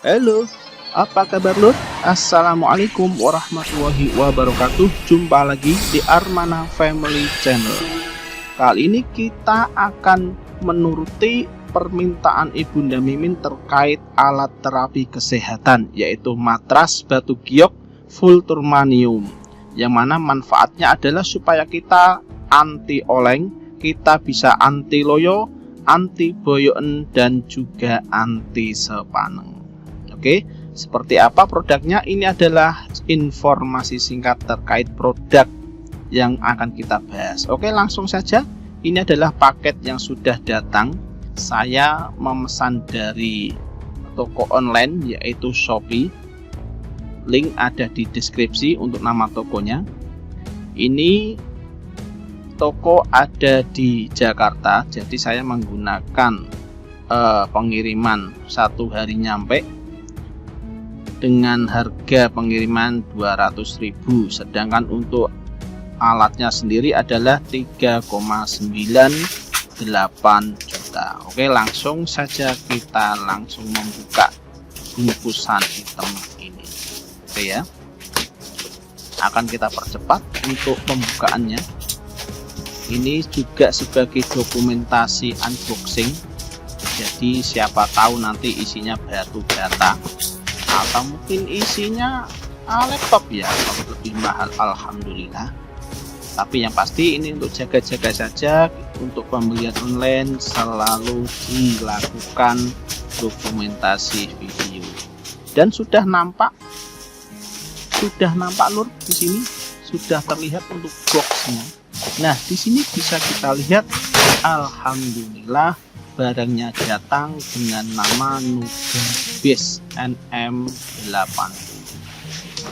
Halo, apa kabar Lur? Assalamualaikum warahmatullahi wabarakatuh. Jumpa lagi di Armana Family Channel. Kali ini kita akan menuruti permintaan Ibunda Mimin terkait alat terapi kesehatan, yaitu matras batu giok full turmanium, yang mana manfaatnya adalah supaya kita anti oleng, kita bisa anti loyo, anti boyoen, dan juga anti sepaneng. Oke, seperti apa produknya? Ini adalah informasi singkat terkait produk yang akan kita bahas. Oke, langsung saja. Ini adalah paket yang sudah datang. Saya memesan dari toko online yaitu Shopee. Link ada di deskripsi untuk nama tokonya. Ini toko ada di Jakarta, jadi saya menggunakan pengiriman 1 hari nyampe dengan harga pengiriman 200.000, sedangkan untuk alatnya sendiri adalah 3,98 juta. Oke, langsung saja kita langsung membuka bungkusan item ini. Oke ya, akan kita percepat untuk pembukaannya. Ini juga sebagai dokumentasi unboxing, jadi siapa tahu nanti isinya batu bata atau mungkin isinya laptop ya, kalau lebih mahal alhamdulillah. Tapi yang pasti ini untuk jaga-jaga saja. Untuk pembelian online selalu dilakukan dokumentasi video. Dan sudah nampak Lur, di sini sudah terlihat untuk boxnya. Nah, di sini bisa kita lihat alhamdulillah barangnya datang dengan nama Nuga Base NM80.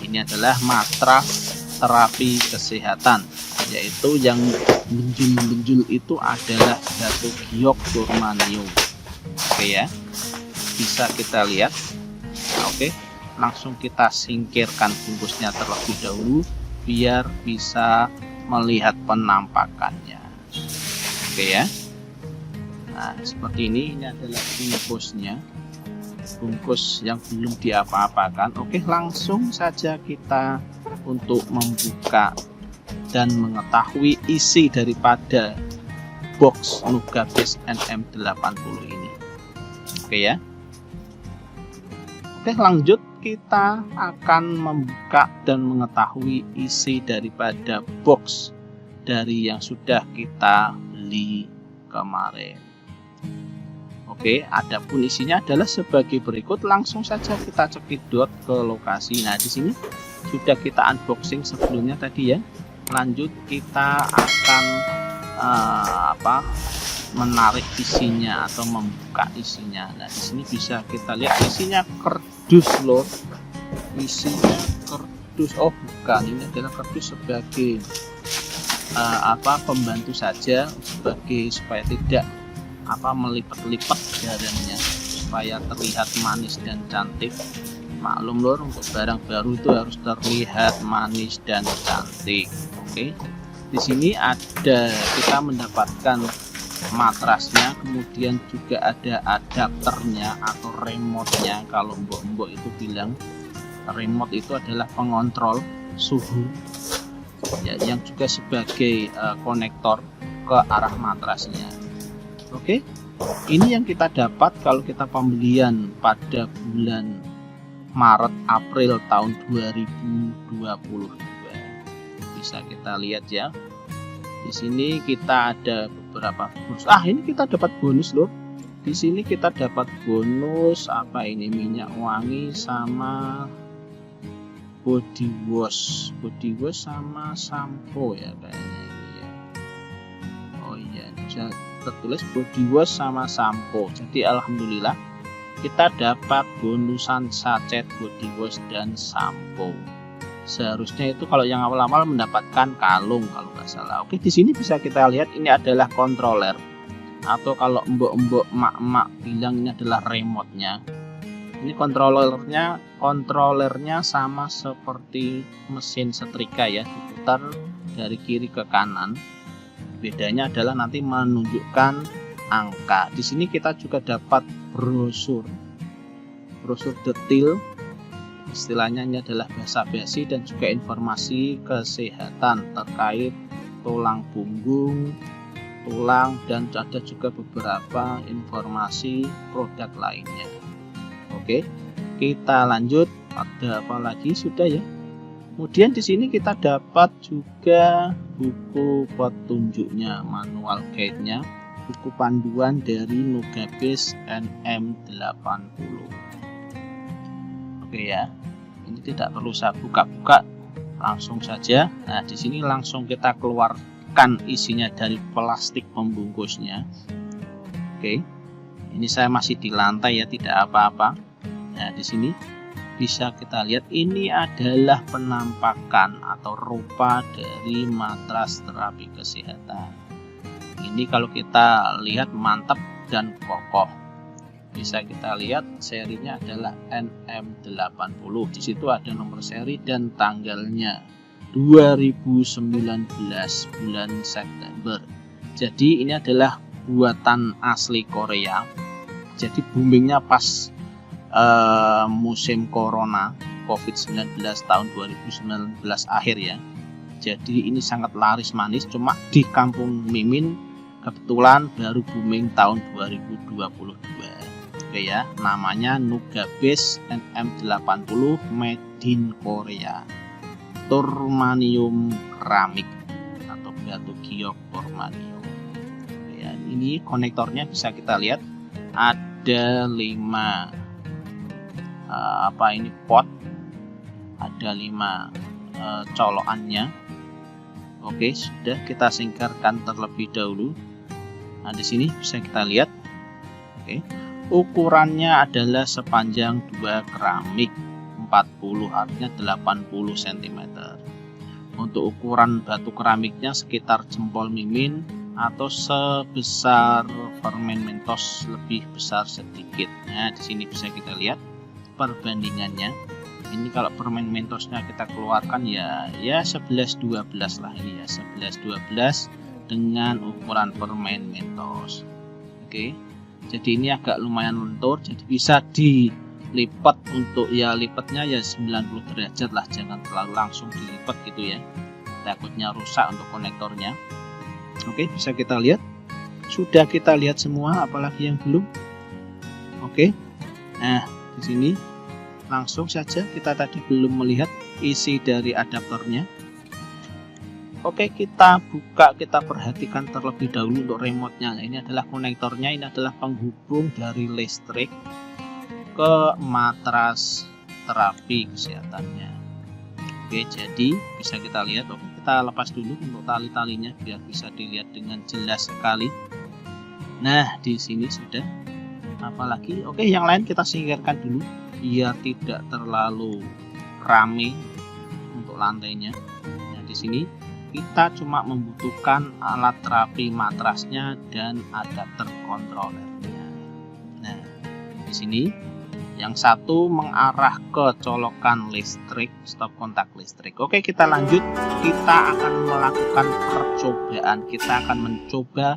Ini adalah matras terapi kesehatan, yaitu yang benjul-benjul itu adalah batu giok turmanium. Oke ya, bisa kita lihat. Oke, langsung kita singkirkan bungkusnya terlebih dahulu biar bisa melihat penampakannya. Oke ya. Nah, seperti ini adalah bungkusnya, bungkus yang belum diapa-apakan. Oke, langsung saja kita untuk membuka dan mengetahui isi daripada box Nuga Base NM80 ini. Oke ya. Oke, lanjut kita akan membuka dan mengetahui isi daripada box dari yang sudah kita beli kemarin. Oke, adapun isinya adalah sebagai berikut. Langsung saja kita cekidot ke lokasi. Nah, di sini sudah kita unboxing sebelumnya tadi ya. Lanjut kita akan menarik isinya atau membuka isinya. Nah, di sini bisa kita lihat isinya kardus loh. Isinya kardus. Oh, bukan, ini adalah kardus sebagai pembantu saja, sebagai supaya tidak melipat-lipat dalamnya, supaya terlihat manis dan cantik. Maklum Lur, untuk barang baru itu harus terlihat manis dan cantik. Oke, di sini ada kita mendapatkan matrasnya, kemudian juga ada adapternya atau remote-nya. Kalau mbok-mbok itu bilang remote itu adalah pengontrol suhu ya, yang juga sebagai konektor ke arah matrasnya. Oke, ini yang kita dapat kalau kita pembelian pada bulan Maret April tahun 2022. Bisa kita lihat ya. Di sini kita ada beberapa bonus. Ini kita dapat bonus loh. Di sini kita dapat bonus minyak wangi sama body wash sama sampo ya kayaknya ini ya. Oh iya, tertulis body wash sama sampo. Jadi alhamdulillah kita dapat bonusan sachet body wash dan sampo. Seharusnya itu kalau yang awal-awal mendapatkan kalung kalau nggak salah. Oke, di sini bisa kita lihat ini adalah controller, atau kalau mbok-mbok mak-mak bilang ini adalah remote-nya. Ini kontrolernya sama seperti mesin setrika ya, diputar dari kiri ke kanan. Bedanya adalah nanti menunjukkan angka. Di sini kita juga dapat brosur brosur detail, istilahnya ini adalah basa-basi dan juga informasi kesehatan terkait tulang punggung, tulang, dan ada juga beberapa informasi produk lainnya. Oke, kita lanjut. Ada apa lagi? Sudah ya. Kemudian di sini kita dapat juga buku petunjuknya, manual guide-nya, buku panduan dari Nugabase NM80. Oke ya. Ini tidak perlu saya buka-buka, langsung saja. Nah, di sini langsung kita keluarkan isinya dari plastik pembungkusnya. Oke. Ini saya masih di lantai ya, tidak apa-apa. Nah, di sini bisa kita lihat ini adalah penampakan atau rupa dari matras terapi kesehatan. Ini kalau kita lihat mantap dan kokoh. Bisa kita lihat serinya adalah NM80. Di situ ada nomor seri dan tanggalnya 2019 bulan September. Jadi ini adalah buatan asli Korea. Jadi boomingnya pas musim corona COVID-19 tahun 2019 akhir ya. Jadi ini sangat laris manis. Cuma di kampung Mimin kebetulan baru booming tahun 2022. Oke ya, namanya Nugabase NM80 made in Korea. Turmanium keramik atau batu giok turmanium. Oke ya, ini konektornya bisa kita lihat ada 5 pot, ada 5 colokannya. Oke, sudah kita singkirkan terlebih dahulu. Nah, di sini bisa kita lihat. Oke. Ukurannya adalah sepanjang 2 keramik 40, artinya 80 cm. Untuk ukuran batu keramiknya sekitar jempol Mimin atau sebesar permen Mentos, lebih besar sedikit. Nah, di sini bisa kita lihat perbandingannya. Ini kalau permen Mentosnya kita keluarkan ya 11-12 lah, ini ya 11-12 dengan ukuran permen Mentos. Oke. Jadi ini agak lumayan lentur, jadi bisa dilipat. Untuk ya lipatnya ya 90 derajat lah, jangan terlalu langsung dilipat gitu ya, takutnya rusak untuk konektornya. Oke, bisa kita lihat. Sudah kita lihat semua, apalagi yang belum. Oke. Nah, di sini langsung saja, kita tadi belum melihat isi dari adaptornya. Oke, kita buka, kita perhatikan terlebih dahulu untuk remote-nya. Nah, ini adalah konektornya, ini adalah penghubung dari listrik ke matras terapi kesehatannya. Oke, jadi bisa kita lihat. Oke, kita lepas dulu untuk tali-talinya biar bisa dilihat dengan jelas sekali. Nah, di sini sudah. Apalagi, oke, yang lain kita singkirkan dulu biar tidak terlalu rame untuk lantainya. Nah, di sini kita cuma membutuhkan alat terapi matrasnya dan adapter kontrolernya. Nah, di sini yang satu mengarah ke colokan listrik, stop kontak listrik. Oke, kita lanjut. Kita akan melakukan percobaan. Kita akan mencoba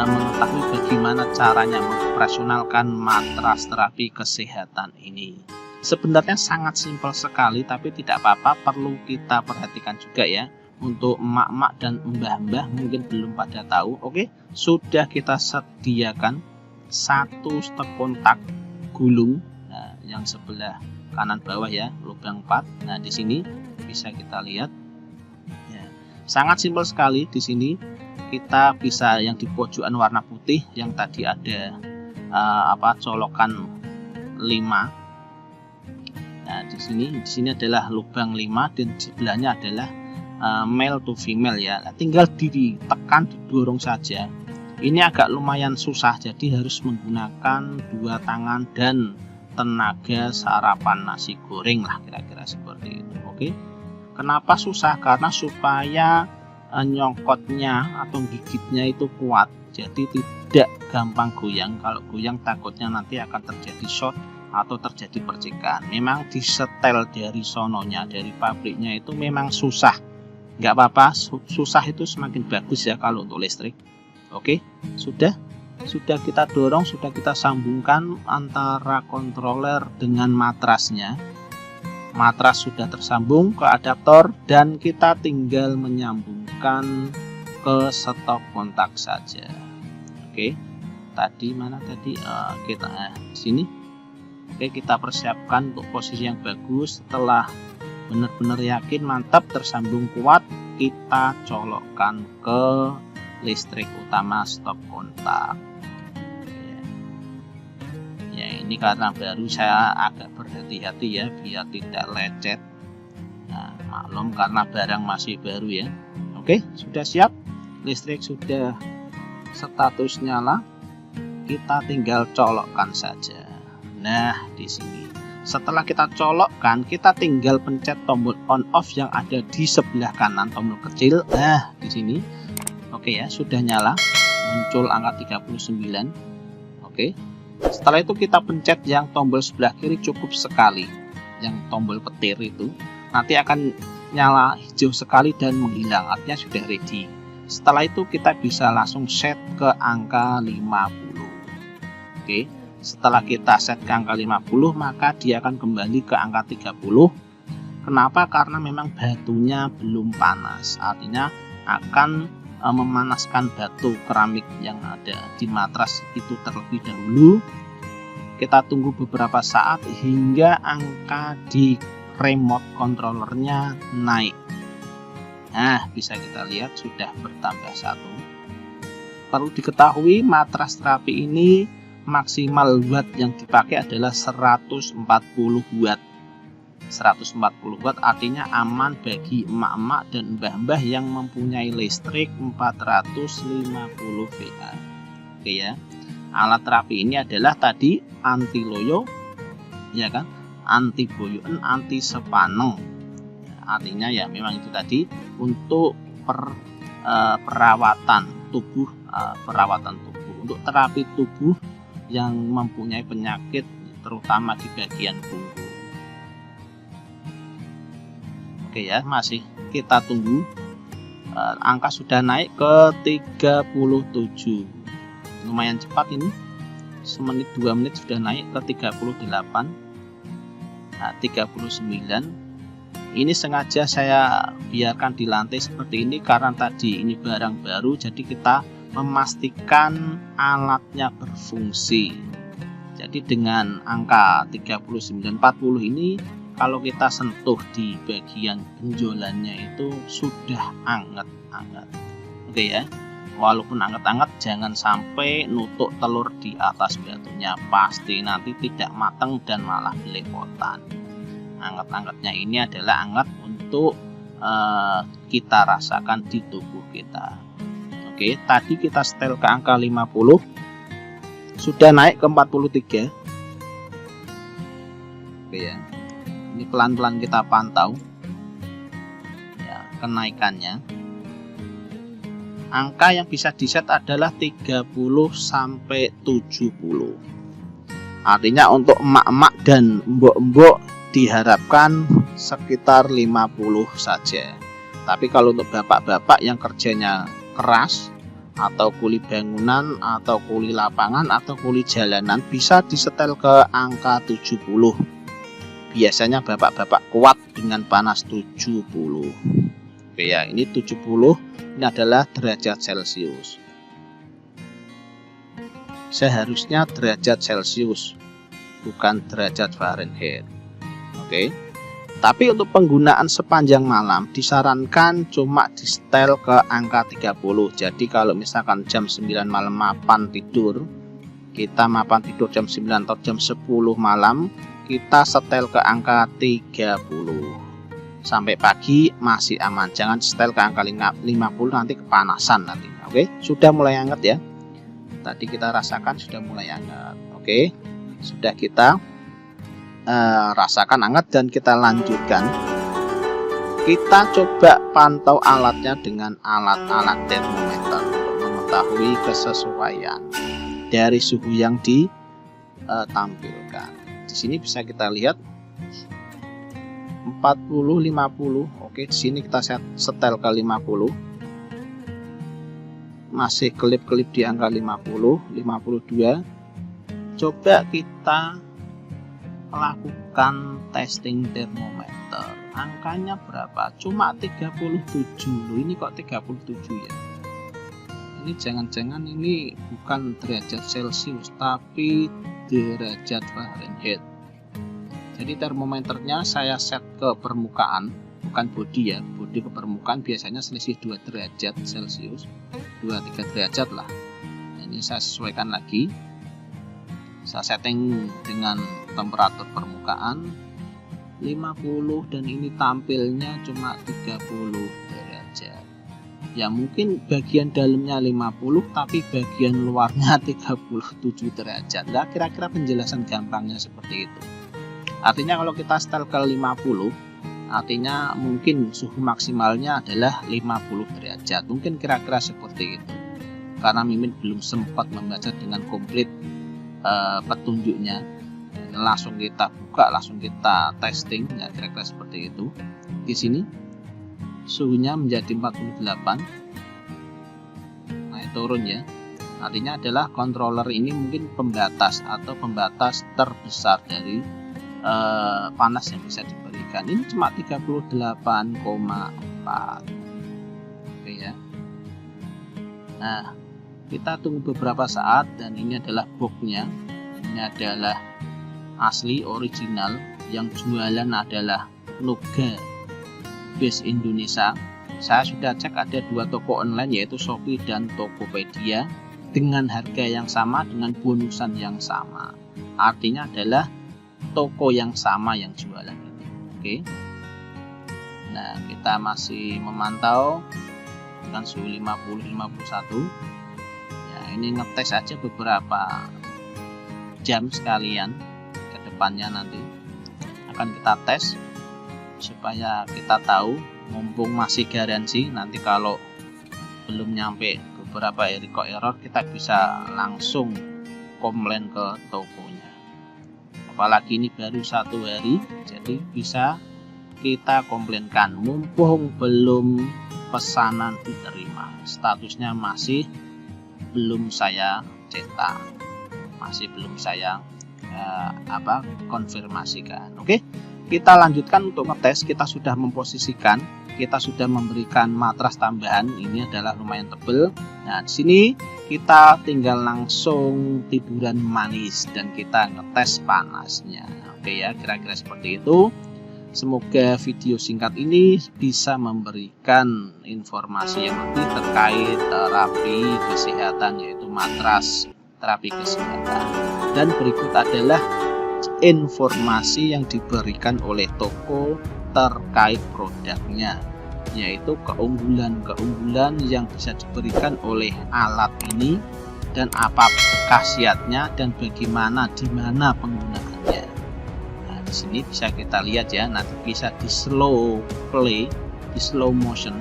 mengetahui bagaimana caranya mengoperasionalkan matras terapi kesehatan ini. Sebenarnya sangat simpel sekali, tapi tidak apa-apa, perlu kita perhatikan juga ya. Untuk emak-emak dan mbah-mbah mungkin belum pada tahu. Oke, sudah kita sediakan satu stop kontak gulung. Nah, yang sebelah kanan bawah ya, lubang 4. Nah, di sini bisa kita lihat. Ya, sangat simpel sekali. Di sini kita bisa yang di pojokan warna putih yang tadi ada colokan 5. Nah, di sini adalah lubang 5 dan sebelahnya adalah male to female ya. Tinggal ditekan, didorong saja. Ini agak lumayan susah, jadi harus menggunakan 2 tangan dan tenaga sarapan nasi goreng lah, kira-kira seperti itu. Oke. Kenapa susah? Karena supaya nyongkotnya atau gigitnya itu kuat, jadi tidak gampang goyang. Kalau goyang takutnya nanti akan terjadi short atau terjadi percikan. Memang disetel dari sononya, dari pabriknya itu memang susah. Nggak apa-apa, susah itu semakin bagus ya kalau untuk listrik. Oke, sudah. sudah kita dorong, sudah kita sambungkan antara controller dengan matrasnya. Matras sudah tersambung ke adaptor dan kita tinggal menyambungkan ke stop kontak saja. Oke, tadi mana tadi kita di sini. Oke, kita persiapkan untuk posisi yang bagus. Setelah benar-benar yakin mantap tersambung kuat, kita colokkan ke listrik utama stop kontak. Ya, ini karena baru saya agak berhati-hati ya biar tidak lecet. Nah, maklum karena barang masih baru ya. Oke, sudah siap. Listrik sudah status nyala. Kita tinggal colokkan saja. Nah, di sini. Setelah kita colokkan, kita tinggal pencet tombol on off yang ada di sebelah kanan tombol kecil. Nah, di sini. Oke ya, sudah nyala. Muncul angka 39. Oke. Setelah itu kita pencet yang tombol sebelah kiri cukup sekali, yang tombol petir itu nanti akan nyala hijau sekali dan menghilang, artinya sudah ready. Setelah itu kita bisa langsung set ke angka 50. Oke, setelah kita set ke angka 50 maka dia akan kembali ke angka 30. Kenapa? Karena memang batunya belum panas, artinya akan memanaskan batu keramik yang ada di matras itu terlebih dahulu. Kita tunggu beberapa saat hingga angka di remote controllernya naik. Nah, bisa kita lihat sudah bertambah 1. Perlu diketahui matras terapi ini maksimal watt yang dipakai adalah 140 watt. 140 watt artinya aman bagi emak-emak dan mbah-mbah yang mempunyai listrik 450 VA. Oke ya. Alat terapi ini adalah tadi anti loyo, ya kan? Anti boyoan, anti sepaneng. Artinya ya memang itu tadi untuk perawatan tubuh, untuk terapi tubuh yang mempunyai penyakit terutama di bagian punggung. Oke ya, masih kita tunggu. Angka sudah naik ke 37. Lumayan cepat ini. Semenit 2 menit sudah naik ke 38. Nah, 39. Ini sengaja saya biarkan di lantai seperti ini karena tadi ini barang baru, jadi kita memastikan alatnya berfungsi. Jadi dengan angka 3940 ini kalau kita sentuh di bagian benjolannya itu sudah anget-anget. Oke ya, walaupun anget-anget jangan sampai nutuk telur di atas batunya, pasti nanti tidak matang dan malah belepotan. Anget-angetnya ini adalah anget untuk kita rasakan di tubuh kita. Oke, tadi kita setel ke angka 50, sudah naik ke 43. Oke ya. Ini pelan-pelan kita pantau ya, kenaikannya. Angka yang bisa diset adalah 30 sampai 70. Artinya untuk emak-emak dan mbok-mbok diharapkan sekitar 50 saja. Tapi kalau untuk bapak-bapak yang kerjanya keras atau kuli bangunan atau kuli lapangan atau kuli jalanan bisa disetel ke angka 70. Biasanya bapak-bapak kuat dengan panas 70. Oke ya, ini 70 ini adalah derajat Celcius. Seharusnya derajat Celcius, bukan derajat Fahrenheit. Oke. Tapi untuk penggunaan sepanjang malam disarankan cuma di setel ke angka 30. Jadi kalau misalkan jam 9 malam mapan tidur, kita mapan tidur jam 9 atau jam 10 malam, kita setel ke angka 30 sampai pagi masih aman. Jangan setel ke angka 50, nanti kepanasan nanti. Oke, sudah mulai hangat ya. Tadi kita rasakan sudah mulai hangat. Oke, sudah kita rasakan hangat dan kita lanjutkan. Kita coba pantau alatnya dengan alat-alat termometer untuk mengetahui kesesuaian dari suhu yang ditampilkan. Di sini bisa kita lihat 40 50. Oke, di sini kita setel ke 50. masih kelip-kelip di angka 50, 52. Coba kita lakukan testing termometer. Angkanya berapa? Cuma 37 loh. Ini kok 37 ya? Ini jangan-jangan ini bukan derajat Celcius tapi derajat Fahrenheit. Jadi termometernya saya set ke permukaan, bukan body ya. Body ke permukaan biasanya selisih 2 derajat Celcius, 2-3 derajat lah. Nah, ini saya sesuaikan lagi. Saya setting dengan temperatur permukaan 50 dan ini tampilnya cuma 30 derajat. Ya mungkin bagian dalamnya 50 tapi bagian luarnya 37 derajat. Nah, kira-kira penjelasan gampangnya seperti itu. Artinya kalau kita setel ke 50, artinya mungkin suhu maksimalnya adalah 50 derajat. Mungkin kira-kira seperti itu. Karena Mimin belum sempat membaca dengan komplit petunjuknya, langsung kita buka, langsung kita testing ya, kira-kira seperti itu. Di sini suhunya menjadi 48, naik turun ya. Artinya adalah controller ini mungkin pembatas atau pembatas terbesar dari panas yang bisa diberikan. Ini cuma 38,4. Oke ya. Nah, kita tunggu beberapa saat dan ini adalah boxnya. Ini adalah asli original, yang jualan adalah Noga Base Indonesia. Saya sudah cek ada 2 toko online yaitu Shopee dan Tokopedia dengan harga yang sama, dengan bonusan yang sama. Artinya adalah toko yang sama yang jualan ini. Oke. Nah, kita masih memantau dengan suhu 50-51. Ini ngetes aja beberapa jam sekalian, ke depannya nanti akan kita tes supaya kita tahu, mumpung masih garansi. Nanti kalau belum nyampe beberapa hari kok error, kita bisa langsung komplain ke tokonya. Apalagi ini baru 1 hari, jadi bisa kita komplainkan mumpung belum pesanan diterima. Statusnya masih belum saya cetak, masih belum saya konfirmasikan. Oke, kita lanjutkan untuk ngetes. Kita sudah memposisikan, kita sudah memberikan matras tambahan. Ini adalah lumayan tebel. Nah, di sini kita tinggal langsung tiduran manis dan kita ngetes panasnya. Oke ya, kira-kira seperti itu. Semoga video singkat ini bisa memberikan informasi yang lebih terkait terapi kesehatan, yaitu matras terapi kesehatan. Dan berikut adalah informasi yang diberikan oleh toko terkait produknya, yaitu keunggulan-keunggulan yang bisa diberikan oleh alat ini dan apa khasiatnya dan bagaimana, di mana penggunaannya. Di sini bisa kita lihat ya, nanti bisa di slow play, di slow motion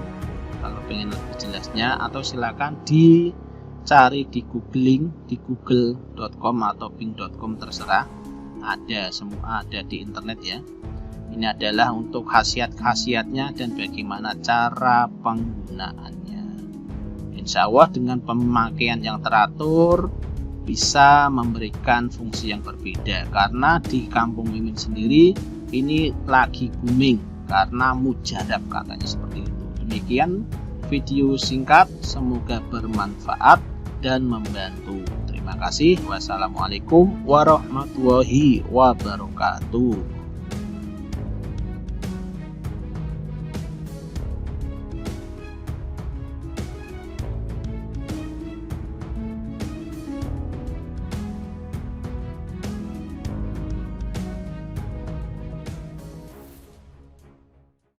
kalau pengen lebih jelasnya, atau silakan dicari di googling di google.com atau bing.com, terserah, ada semua, ada di internet ya. Ini adalah untuk khasiat-khasiatnya dan bagaimana cara penggunaannya. Insya Allah dengan pemakaian yang teratur bisa memberikan fungsi yang berbeda, karena di kampung Mimin sendiri ini lagi booming karena mujarab, katanya seperti itu. Demikian video singkat, semoga bermanfaat dan membantu. Terima kasih. Wassalamualaikum warahmatullahi wabarakatuh.